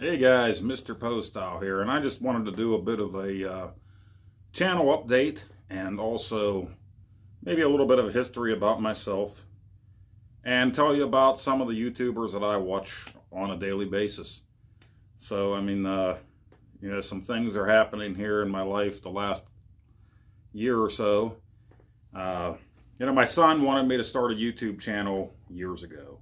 Hey guys, Mr. Poestyle here, and I just wanted to do a bit of a channel update and also maybe a little bit of history about myself and tell you about some of the YouTubers that I watch on a daily basis. So, I mean, some things are happening here in my life the last year or so. My son wanted me to start a YouTube channel years ago.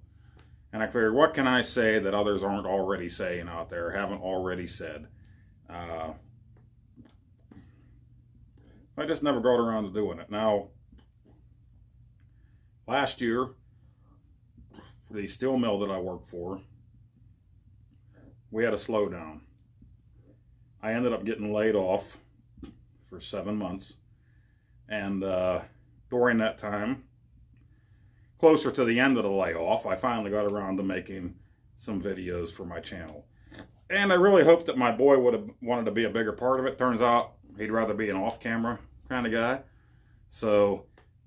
And I figured, what can I say that others aren't already saying out there, haven't already said? I just never got around to doing it. Now, last year, the steel mill that I work for, we had a slowdown. I ended up getting laid off for 7 months. And during that time, closer to the end of the layoff, I finally got around to making some videos for my channel. And I really hoped that my boy would have wanted to be a bigger part of it. Turns out he'd rather be an off-camera kind of guy. So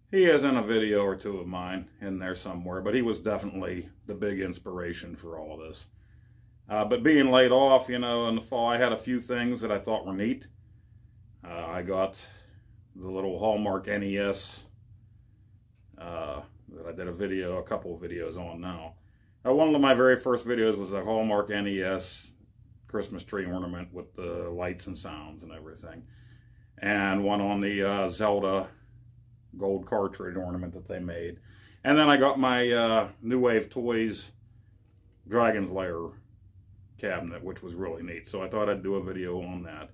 he is in a video or two of mine in there somewhere, but he was definitely the big inspiration for all of this. But being laid off, in the fall, I had a few things that I thought were neat. I got the little Hallmark NES that I did a couple of videos on now. One of my very first videos was a Hallmark NES Christmas tree ornament with the lights and sounds and everything. And one on the Zelda gold cartridge ornament that they made. And then I got my New Wave Toys Dragon's Lair cabinet, which was really neat. So I thought I'd do a video on that.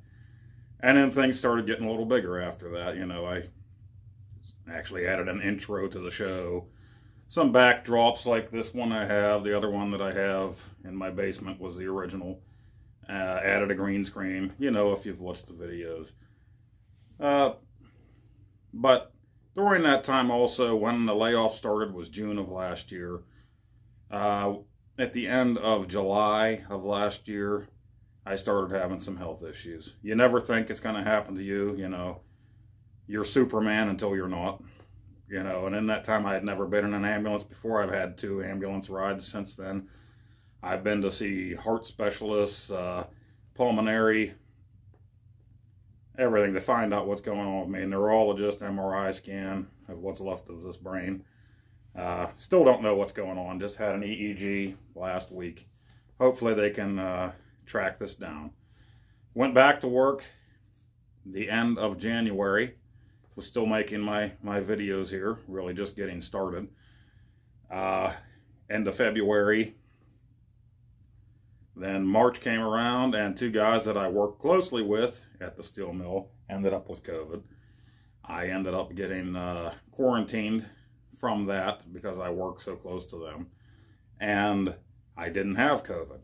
And then things started getting a little bigger after that. I actually added an intro to the show, some backdrops like this one I have, the other one that I have in my basement was the original, added a green screen, if you've watched the videos. But during that time also, when the layoff started was June of last year, at the end of July of last year, I started having some health issues. You never think it's going to happen to you, You're Superman until you're not, and in that time I had never been in an ambulance before. I've had 2 ambulance rides since then. I've been to see heart specialists, pulmonary, everything to find out what's going on with me. Neurologist, MRI scan of what's left of this brain. Still don't know what's going on. Just had an EEG last week. Hopefully they can track this down. Went back to work the end of January. Was still making my videos here, really just getting started. End of February. Then March came around and 2 guys that I worked closely with at the steel mill ended up with COVID. I ended up getting quarantined from that because I work so close to them. And I didn't have COVID.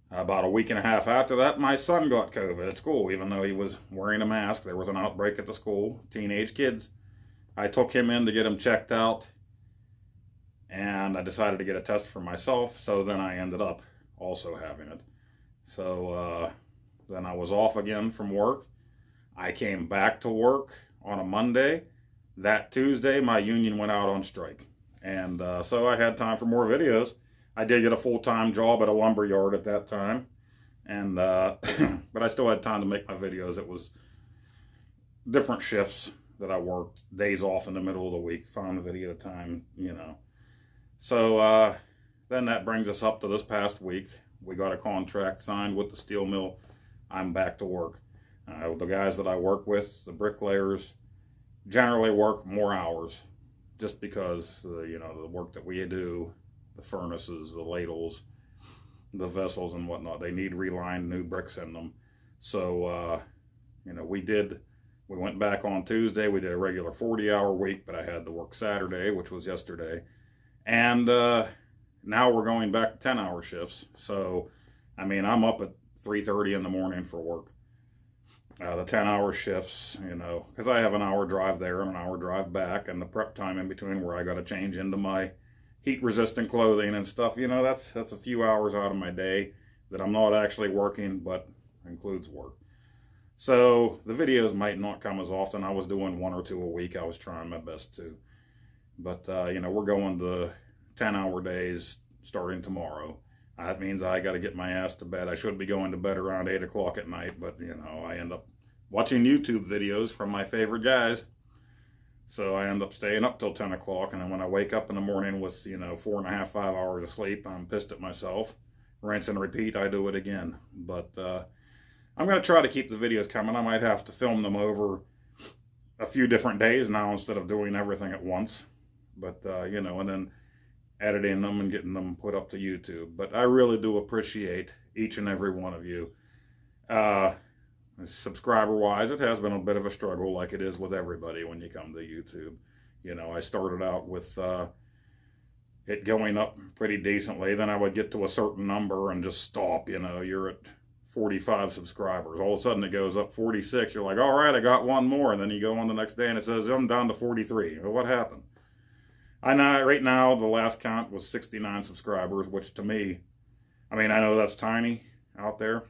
About a week and a half after that, my son got COVID at school, even though he was wearing a mask. There was an outbreak at the school, teenage kids. I took him in to get him checked out, and I decided to get a test for myself, so then I ended up also having it. So then I was off again from work. I came back to work on a Monday. That Tuesday, my union went out on strike, and so I had time for more videos. I did get a full-time job at a lumber yard at that time, and but I still had time to make my videos. It was different shifts that I worked, days off in the middle of the week, found a video at a time, So then that brings us up to this past week. We got a contract signed with the steel mill. I'm back to work. The guys that I work with, the bricklayers, generally work more hours just because the work that we do, the furnaces, the ladles, the vessels and whatnot, they need relined new bricks in them. So, we went back on Tuesday. We did a regular 40-hour week, but I had to work Saturday, which was yesterday. And now we're going back to 10-hour shifts. So, I'm up at 3:30 in the morning for work. The 10-hour shifts, because I have an hour drive there and an hour drive back, and the prep time in between where I got to change into my heat-resistant clothing and stuff. That's a few hours out of my day that I'm not actually working, but includes work. So the videos might not come as often. I was doing 1 or 2 a week. I was trying my best to. But, we're going to 10-hour days starting tomorrow. That means I got to get my ass to bed. I should be going to bed around 8 o'clock at night, but, you know, I end up watching YouTube videos from my favorite guys. So I end up staying up till 10 o'clock, and then when I wake up in the morning with, you know, 4.5, 5 hours of sleep, I'm pissed at myself. Rinse and repeat, I do it again. But I'm going to try to keep the videos coming. I might have to film them over a few different days now instead of doing everything at once. But, you know, and then editing them and getting them put up to YouTube. But I really do appreciate each and every one of you. Subscriber-wise, it has been a bit of a struggle, like it is with everybody when you come to YouTube. You know, I started out with it going up pretty decently. Then I would get to a certain number and just stop. You know, you're at 45 subscribers. All of a sudden it goes up 46. You're like, all right, I got one more. And then you go on the next day and it says, I'm down to 43. Well, what happened? I know right now the last count was 69 subscribers, which to me, I mean, I know that's tiny out there.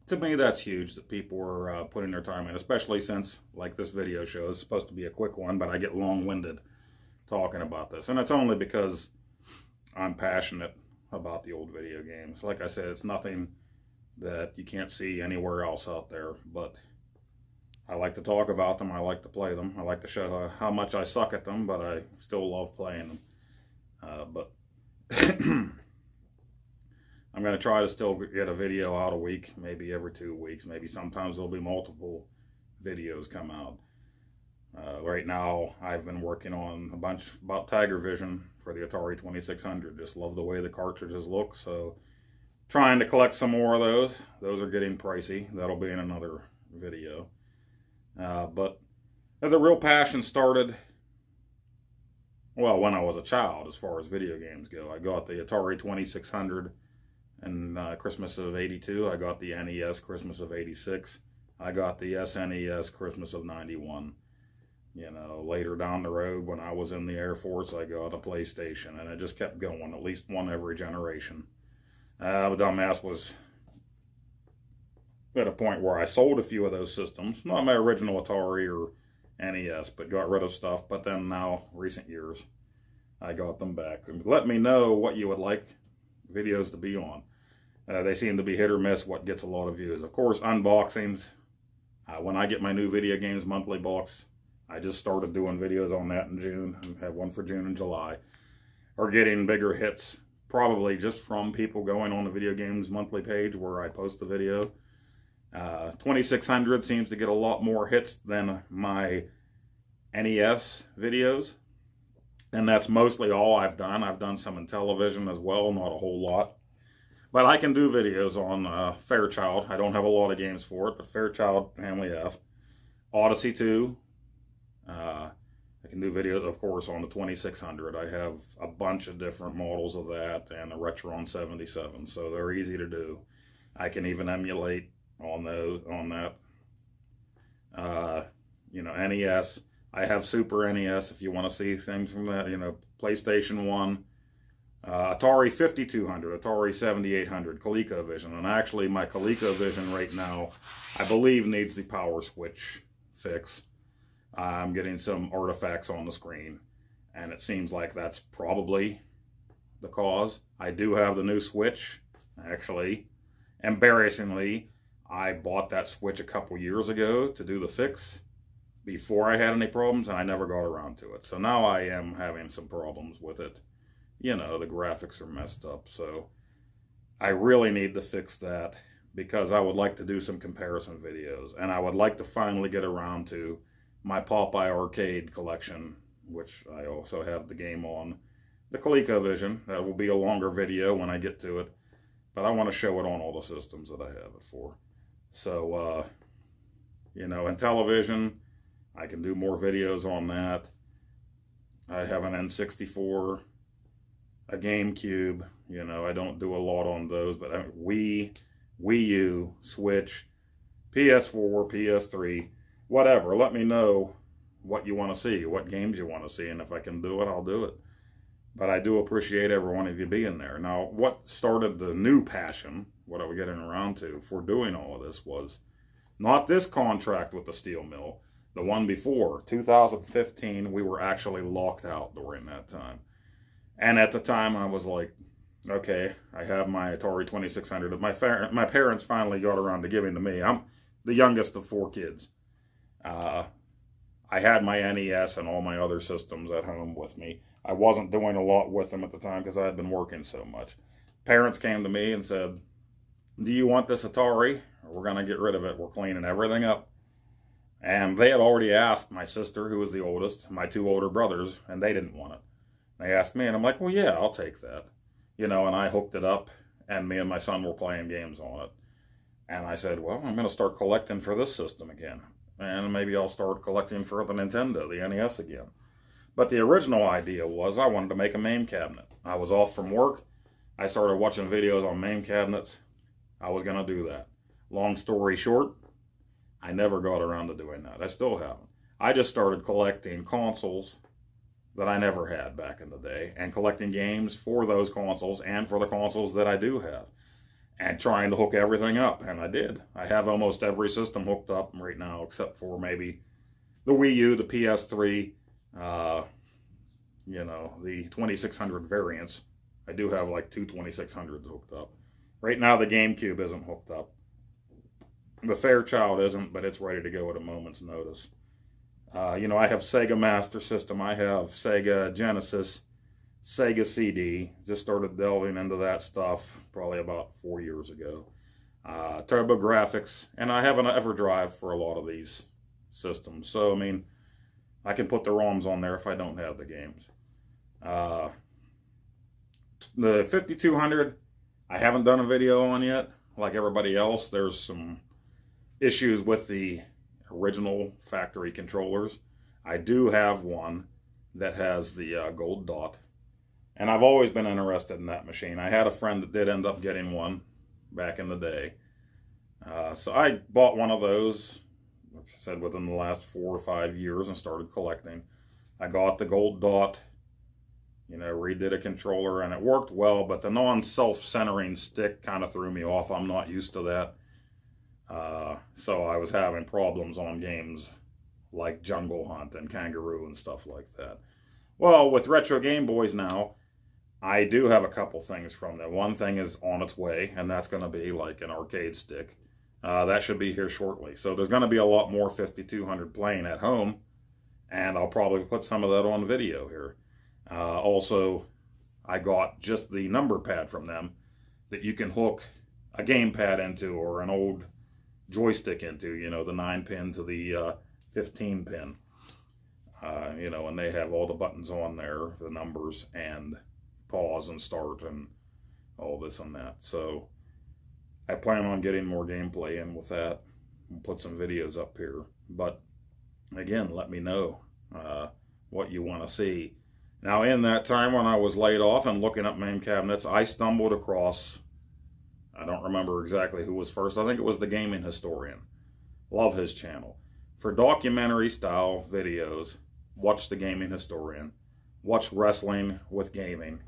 To me, that's huge that people are putting their time in, especially since, like this video show, is supposed to be a quick one, but I get long-winded talking about this. And it's only because I'm passionate about the old video games. Like I said, it's nothing that you can't see anywhere else out there, but I like to talk about them. I like to play them. I like to show how much I suck at them, but I still love playing them. But I'm going to try to still get a video out a week, maybe every 2 weeks. Maybe sometimes there'll be multiple videos come out. Right now, I've been working on a bunch about Tiger Vision for the Atari 2600. Just love the way the cartridges look, so trying to collect some more of those. Those are getting pricey. That'll be in another video. But the real passion started, well, when I was a child as far as video games go. I got the Atari 2600 in Christmas of '82. I got the NES Christmas of '86. I got the SNES Christmas of '91. You know, later down the road when I was in the Air Force, I got a PlayStation, and it just kept going, at least one every generation. The dumbass was at a point where I sold a few of those systems, not my original Atari or NES, but got rid of stuff. But then now, recent years, I got them back. And let me know what you would like videos to be on. They seem to be hit or miss what gets a lot of views. Of course, unboxings. When I get my new video games monthly box, I just started doing videos on that in June. I have one for June and July. Are getting bigger hits, probably just from people going on the video games monthly page where I post the video. 2600 seems to get a lot more hits than my NES videos. And that's mostly all I've done. I've done some in television as well, not a whole lot. But I can do videos on Fairchild. I don't have a lot of games for it, but Fairchild Family F. Odyssey 2. I can do videos, of course, on the 2600. I have a bunch of different models of that and the Retron 77, so they're easy to do. I can even emulate on that. You know, NES. I have Super NES if you want to see things from that. You know, PlayStation 1, Atari 5200, Atari 7800, ColecoVision. And actually, my ColecoVision right now, I believe, needs the power switch fix. I'm getting some artifacts on the screen, and it seems like that's probably the cause. I do have the new switch, actually. Embarrassingly, I bought that switch a couple years ago to do the fix before I had any problems, and I never got around to it. So now I am having some problems with it. You know, the graphics are messed up, so I really need to fix that because I would like to do some comparison videos, and I would like to finally get around to my Popeye arcade collection, which I also have the game on the ColecoVision. That will be a longer video when I get to it, but I want to show it on all the systems that I have it for. So, you know, in television, I can do more videos on that. I have an N64, a GameCube. You know, I don't do a lot on those, but Wii U, Switch, PS4, PS3, whatever. Let me know what you want to see, what games you want to see, and if I can do it, I'll do it. But I do appreciate every one of you being there. Now, what started the new passion, what are we getting around to for doing all of this, was not this contract with the steel mill, the one before, 2015, we were actually locked out during that time. And at the time, I was like, Okay, I have my Atari 2600 that my parents finally got around to giving to me. I'm the youngest of 4 kids. I had my NES and all my other systems at home with me. I wasn't doing a lot with them at the time because I had been working so much. Parents came to me and said, "Do you want this Atari? We're going to get rid of it. We're cleaning everything up." And they had already asked my sister, who was the oldest, my 2 older brothers, and they didn't want it. They asked me, and I'm like, "Well, yeah, I'll take that." You know, and I hooked it up, and me and my son were playing games on it. And I said, well, I'm going to start collecting for this system again. And maybe I'll start collecting for the Nintendo, the NES again. But the original idea was I wanted to make a MAME cabinet. I was off from work. I started watching videos on MAME cabinets. I was going to do that. Long story short, I never got around to doing that. I still haven't. I just started collecting consoles that I never had back in the day, and collecting games for those consoles and for the consoles that I do have, and trying to hook everything up, and I did. I have almost every system hooked up right now, except for maybe the Wii U, the PS3, you know, the 2600 variants. I do have like 2 2600s hooked up. Right now the GameCube isn't hooked up. The Fairchild isn't, but it's ready to go at a moment's notice. You know, I have Sega Master System, I have Sega Genesis, Sega CD. Just started delving into that stuff probably about 4 years ago. TurboGrafx, and I have an EverDrive for a lot of these systems. So, I mean, I can put the ROMs on there if I don't have the games. The 5200, I haven't done a video on yet. Like everybody else, there's some issues with the original factory controllers. I do have one that has the gold dot, and I've always been interested in that machine. I had a friend that did end up getting one back in the day, so I bought one of those, like I said, within the last 4 or 5 years, and started collecting. I got the gold dot, you know, redid a controller, and it worked well, but the non-self-centering stick kind of threw me off. I'm not used to that. So I was having problems on games like Jungle Hunt and Kangaroo and stuff like that. Well, with Retro Game Boys now, I do have a couple things from them. One thing is on its way, and that's going to be like an arcade stick. That should be here shortly. So there's going to be a lot more 5200 playing at home, and I'll probably put some of that on video here. Also, I got just the number pad from them that you can hook a gamepad into, or an old joystick into, you know, the 9-pin to the 15-pin. You know, and they have all the buttons on there, the numbers, and pause and start, and all this and that. So I plan on getting more gameplay in with that. We'll put some videos up here. But again, let me know what you want to see. Now, in that time when I was laid off and looking up MAME cabinets, I stumbled across, I don't remember exactly who was first. I think it was the Gaming Historian. Love his channel. For documentary style videos, watch the Gaming Historian. Watch Wrestling with Gaming.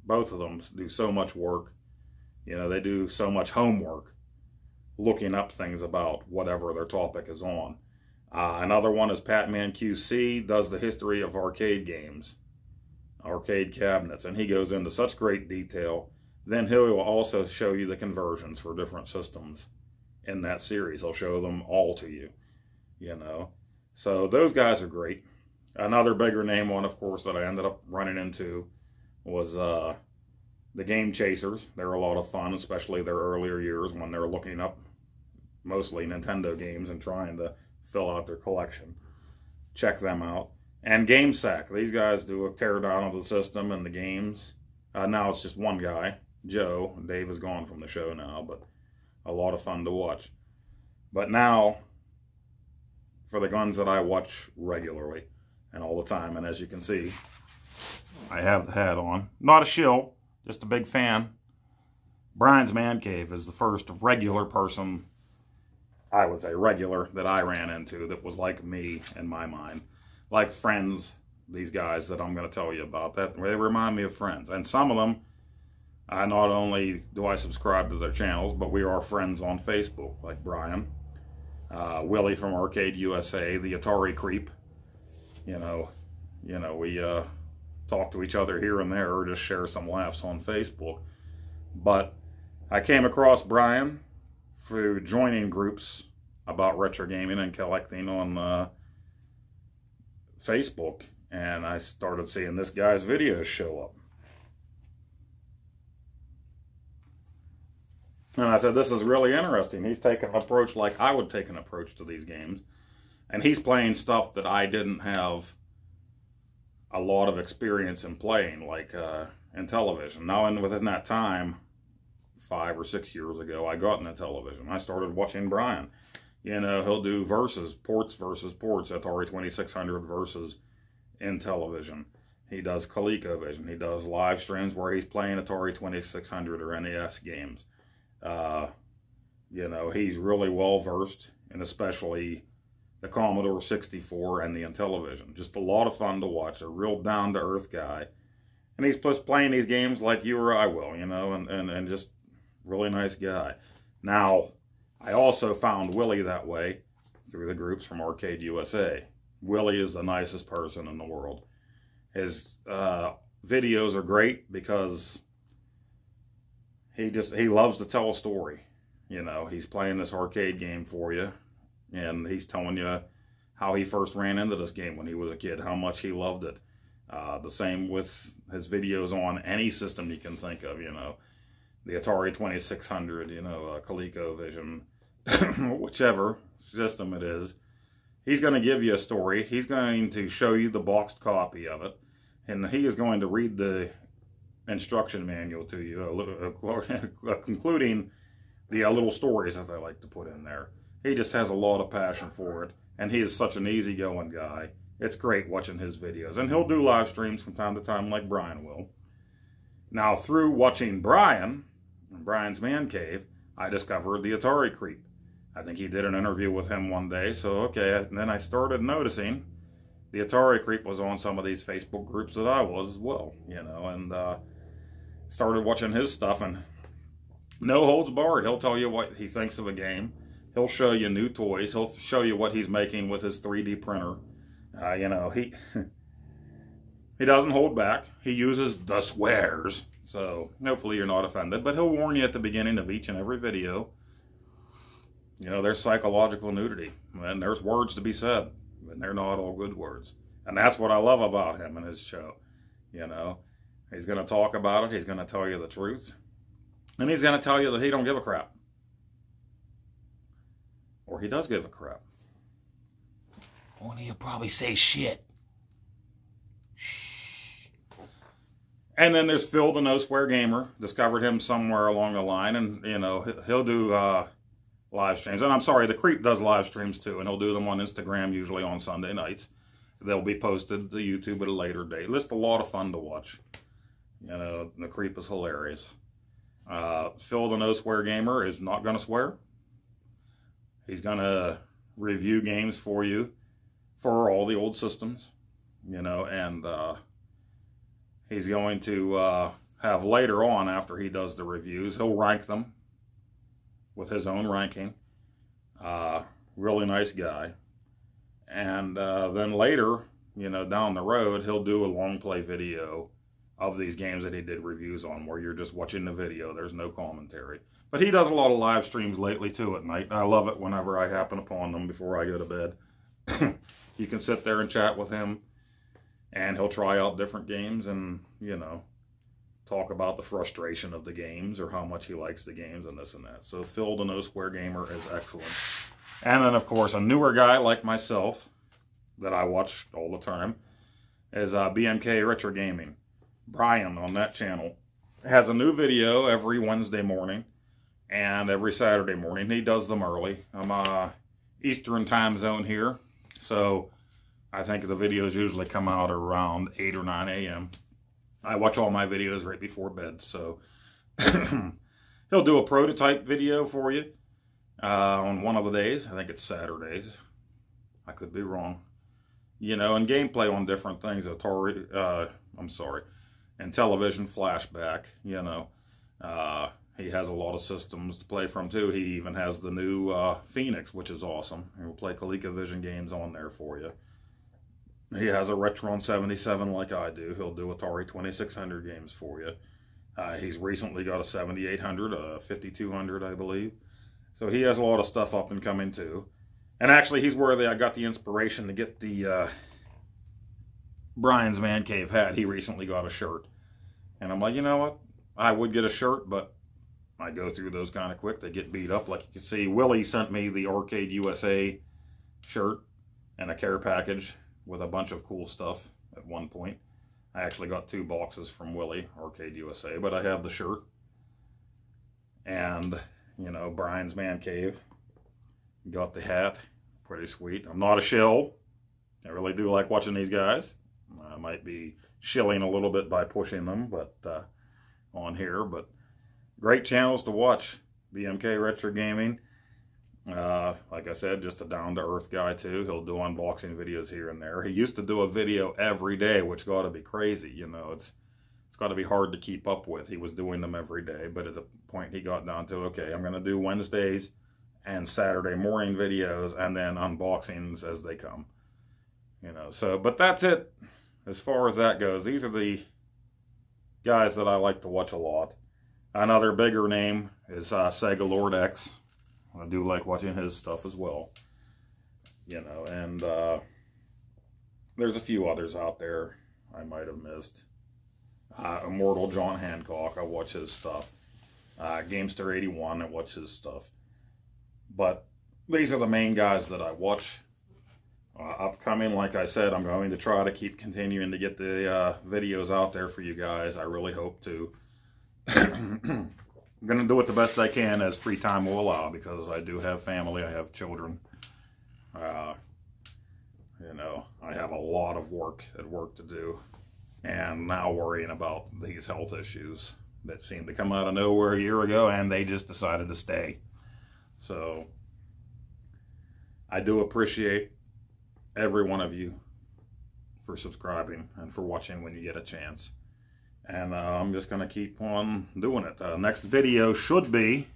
Both of them do so much work. You know, they do so much homework looking up things about whatever their topic is on. Another one is Patman QC, does the history of arcade games, arcade cabinets, and he goes into such great detail. Then he will also show you the conversions for different systems in that series. He'll show them all to you, you know. So those guys are great. Another bigger name one, of course, that I ended up running into was the Game Chasers. They're a lot of fun, especially their earlier years when they're looking up mostly Nintendo games and trying to fill out their collection. Check them out. And GameSack. These guys do a teardown of the system and the games. Now it's just one guy, Joe. Dave is gone from the show now, but a lot of fun to watch. But now, for the guns that I watch regularly and all the time, and as you can see, I have the hat on. Not a shill, just a big fan. Brian's Man Cave is the first regular person, I would say regular, that I ran into that was like me in my mind. Like friends, these guys that I'm going to tell you about, that they remind me of friends. And some of them, not only do I subscribe to their channels, but we are friends on Facebook, like Brian, Willie from Arcade USA, the Atari Creep. You know, we talk to each other here and there, or just share some laughs on Facebook. But I came across Brian through joining groups about retro gaming and collecting on Facebook, and I started seeing this guy's videos show up. And I said, this is really interesting. He's taking an approach like I would take an approach to these games. And he's playing stuff that I didn't have a lot of experience in playing, like in television. Now, and within that time, 5 or 6 years ago, I got into television. I started watching Brian. You know, he'll do ports versus ports, Atari 2600 versus in television. He does ColecoVision. He does live streams where he's playing Atari 2600 or NES games. You know, he's really well versed in especially the Commodore 64 and the Intellivision. Just a lot of fun to watch. A real down-to-earth guy. And he's just playing these games like you or I will, you know, and just really nice guy. Now, I also found Willie that way through the groups from Arcade USA. Willie is the nicest person in the world. His videos are great because he loves to tell a story. You know, he's playing this arcade game for you, and he's telling you how he first ran into this game when he was a kid, how much he loved it. The same with his videos on any system you can think of, you know, the Atari 2600, you know, ColecoVision, whichever system it is. He's going to give you a story. He's going to show you the boxed copy of it, and he is going to read the instruction manual to you, concluding the little stories that they like to put in there. He just has a lot of passion for it, and he is such an easygoing guy. It's great watching his videos, and he'll do live streams from time to time like Brian will. Now, through watching Brian's Man Cave, I discovered the Atari Creep. I think he did an interview with him one day, so okay, and then I started noticing the Atari Creep was on some of these Facebook groups that I was as well, you know, and started watching his stuff, and no holds barred. He'll tell you what he thinks of a game. He'll show you new toys. He'll show you what he's making with his 3D printer. You know, he doesn't hold back. He uses the swears, so hopefully you're not offended, but he'll warn you at the beginning of each and every video. You know, there's psychological nudity, and there's words to be said, and they're not all good words. And that's what I love about him and his show. You know, he's going to talk about it, he's going to tell you the truth, and he's going to tell you that he don't give a crap. Or he does give a crap. Only he'll probably say shit. And then there's Phil the No Swear Gamer. Discovered him somewhere along the line, and, you know, he'll do live streams. And I'm sorry, the Creep does live streams too, and he'll do them on Instagram, usually on Sunday nights. They'll be posted to YouTube at a later date. It's a lot of fun to watch. You know, the Creep is hilarious. Phil the No Swear Gamer is not going to swear. He's going to review games for you for all the old systems, you know, and he's going to have later on, after he does the reviews, he'll rank them with his own ranking. Really nice guy. And then later, you know, down the road, he'll do a long play video of these games that he did reviews on, where you're just watching the video. There's no commentary. But he does a lot of live streams lately, too, at night. I love it whenever I happen upon them before I go to bed. You can sit there and chat with him, and he'll try out different games and, you know, talk about the frustration of the games or how much he likes the games and this and that. So Phil the No Square Gamer is excellent. And then, of course, a newer guy like myself that I watch all the time is BMK Retrogaming. Brian on that channel has a new video every Wednesday morning and every Saturday morning. He does them early. I'm Eastern time zone here, so I think the videos usually come out around 8 or 9 a.m. I watch all my videos right before bed, so he'll do a prototype video for you on one of the days. I think it's Saturdays. I could be wrong. You know, and gameplay on different things. And television flashback, you know. He has a lot of systems to play from, too. He even has the new Phoenix, which is awesome. He'll play ColecoVision games on there for you. He has a Retron 77 like I do. He'll do Atari 2600 games for you. He's recently got a 7800, a 5200, I believe. So he has a lot of stuff up and coming too. And actually, he's where I got the inspiration to get the Brian's Man Cave hat. He recently got a shirt. And I'm like, you know what? I would get a shirt, but I go through those kind of quick. They get beat up. Like you can see, Willie sent me the Arcade USA shirt and a care package with a bunch of cool stuff at one point. I actually got 2 boxes from Willie, Arcade USA, but I have the shirt. And, you know, Brian's Man Cave. Got the hat. Pretty sweet. I'm not a shill. I really do like watching these guys. I might be shilling a little bit by pushing them, but on here. But great channels to watch. BMK Retrogaming. Like I said, just a down-to-earth guy too. He'll do unboxing videos here and there. He used to do a video every day, which got to be crazy. You know, it's got to be hard to keep up with. He was doing them every day, but at the point he got down to, okay, I'm going to do Wednesdays and Saturday morning videos, and then unboxings as they come. You know, so, but that's it as far as that goes. These are the guys that I like to watch a lot. Another bigger name is Sega Lord X. I do like watching his stuff as well. You know, and there's a few others out there I might have missed. Immortal John Hancock, I watch his stuff. Gamester 81, I watch his stuff. But these are the main guys that I watch. Upcoming, like I said, I'm going to try to keep continuing to get the videos out there for you guys. I really hope to. I'm going to do it the best I can as free time will allow, because I do have family, I have children. You know, I have a lot of work to do. And now worrying about these health issues that seemed to come out of nowhere a year ago, and they just decided to stay. So, I do appreciate every one of you for subscribing and for watching when you get a chance. And I'm just going to keep on doing it. Next video should be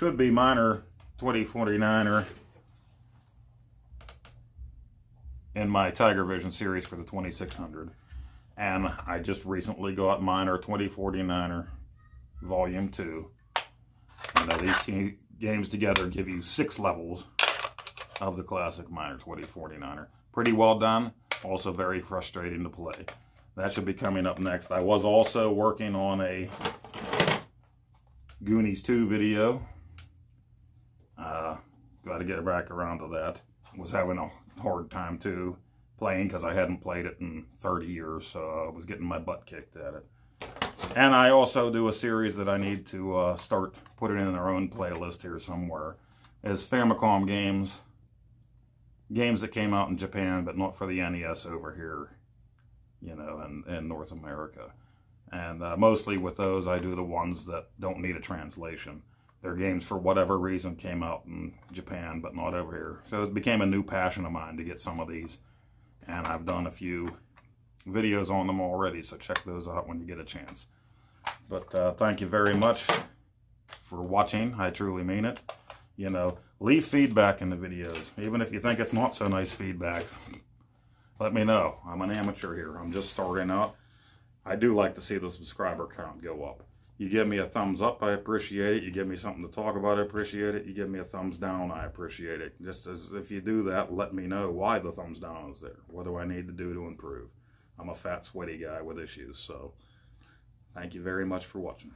Miner 2049er in my Tiger Vision series for the 2600. And I just recently got Miner 2049er Volume 2. And these two games together give you 6 levels of the classic Miner 2049er. Pretty well done. Also very frustrating to play. That should be coming up next. I was also working on a Goonies 2 video. Got to get back around to that. Was having a hard time too playing because I hadn't played it in 30 years, so I was getting my butt kicked at it. And I also do a series that I need to start putting in their own playlist here somewhere. Is Famicom games that came out in Japan but not for the NES over here, you know, in North America. And mostly with those, I do the ones that don't need a translation. Their games, for whatever reason, came out in Japan, but not over here. So it became a new passion of mine to get some of these. And I've done a few videos on them already, so check those out when you get a chance. But thank you very much for watching. I truly mean it. You know, leave feedback in the videos. Even if you think it's not so nice feedback, let me know. I'm an amateur here. I'm just starting out. I do like to see the subscriber count go up. You give me a thumbs up, I appreciate it. You give me something to talk about, I appreciate it. You give me a thumbs down, I appreciate it. Just as if you do that, let me know why the thumbs down is there. What do I need to do to improve? I'm a fat, sweaty guy with issues, so thank you very much for watching.